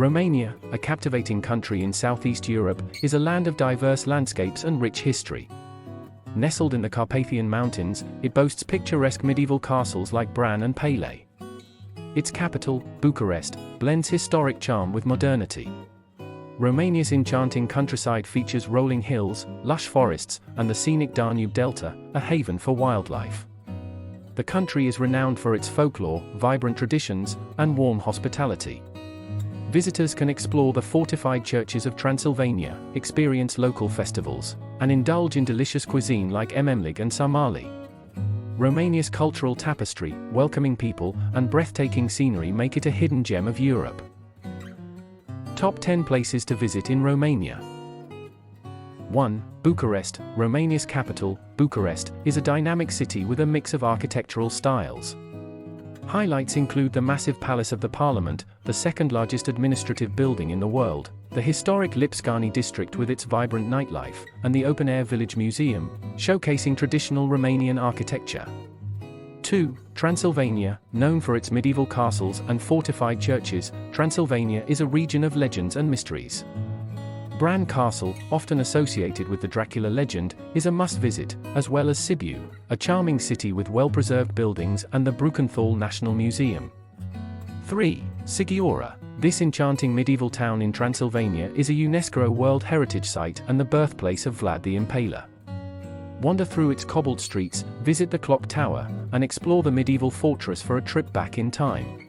Romania, a captivating country in Southeast Europe, is a land of diverse landscapes and rich history. Nestled in the Carpathian Mountains, it boasts picturesque medieval castles like Bran and Peleș. Its capital, Bucharest, blends historic charm with modernity. Romania's enchanting countryside features rolling hills, lush forests, and the scenic Danube Delta, a haven for wildlife. The country is renowned for its folklore, vibrant traditions, and warm hospitality. Visitors can explore the fortified churches of Transylvania, experience local festivals, and indulge in delicious cuisine like mămăligă and sarmale. Romania's cultural tapestry, welcoming people, and breathtaking scenery make it a hidden gem of Europe. Top 10 places to visit in Romania. 1. Bucharest, Romania's capital. Bucharest is a dynamic city with a mix of architectural styles. Highlights include the massive Palace of the Parliament, the second largest administrative building in the world, the historic Lipscani district with its vibrant nightlife, and the open-air village museum, showcasing traditional Romanian architecture. 2. Transylvania, known for its medieval castles and fortified churches, Transylvania is a region of legends and mysteries. Bran Castle, often associated with the Dracula legend, is a must-visit, as well as Sibiu, a charming city with well-preserved buildings, and the Brukenthal National Museum. 3. Sighișoara. This enchanting medieval town in Transylvania is a UNESCO World Heritage Site and the birthplace of Vlad the Impaler. Wander through its cobbled streets, visit the clock tower, and explore the medieval fortress for a trip back in time.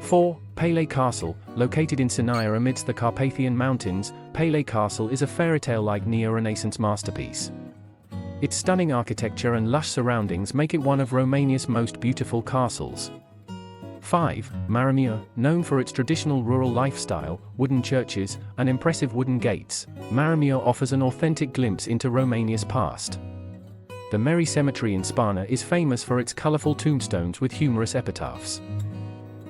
4. Peleș Castle, located in Sinaia amidst the Carpathian Mountains, Peleș Castle is a fairy-tale-like neo-Renaissance masterpiece. Its stunning architecture and lush surroundings make it one of Romania's most beautiful castles. 5. Maramiu, known for its traditional rural lifestyle, wooden churches, and impressive wooden gates, Maramiu offers an authentic glimpse into Romania's past. The Merry Cemetery in Spana is famous for its colorful tombstones with humorous epitaphs.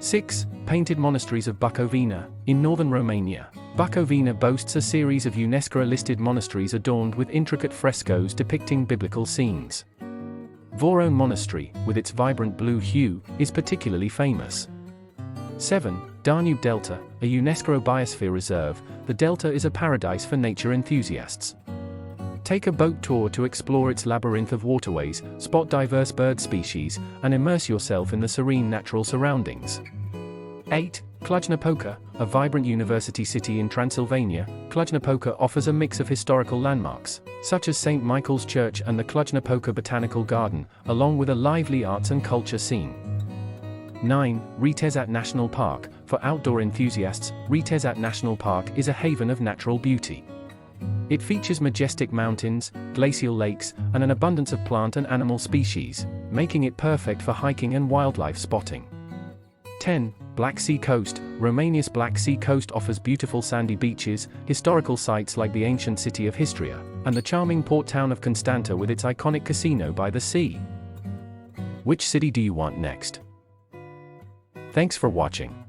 6. Painted Monasteries of Bucovina. In northern Romania, Bucovina boasts a series of UNESCO-listed monasteries adorned with intricate frescoes depicting biblical scenes. Voron Monastery, with its vibrant blue hue, is particularly famous. 7. Danube Delta, a UNESCO biosphere reserve, the delta is a paradise for nature enthusiasts. Take a boat tour to explore its labyrinth of waterways, spot diverse bird species, and immerse yourself in the serene natural surroundings. 8. Cluj-Napoca, a vibrant university city in Transylvania, Cluj-Napoca offers a mix of historical landmarks, such as St. Michael's Church and the Cluj-Napoca Botanical Garden, along with a lively arts and culture scene. 9. Retezat National Park. For outdoor enthusiasts, Retezat National Park is a haven of natural beauty. It features majestic mountains, glacial lakes, and an abundance of plant and animal species, making it perfect for hiking and wildlife spotting. 10. Black Sea Coast. Romania's Black Sea Coast offers beautiful sandy beaches, historical sites like the ancient city of Histria, and the charming port town of Constanta with its iconic casino by the sea. Which city do you want next? Thanks for watching.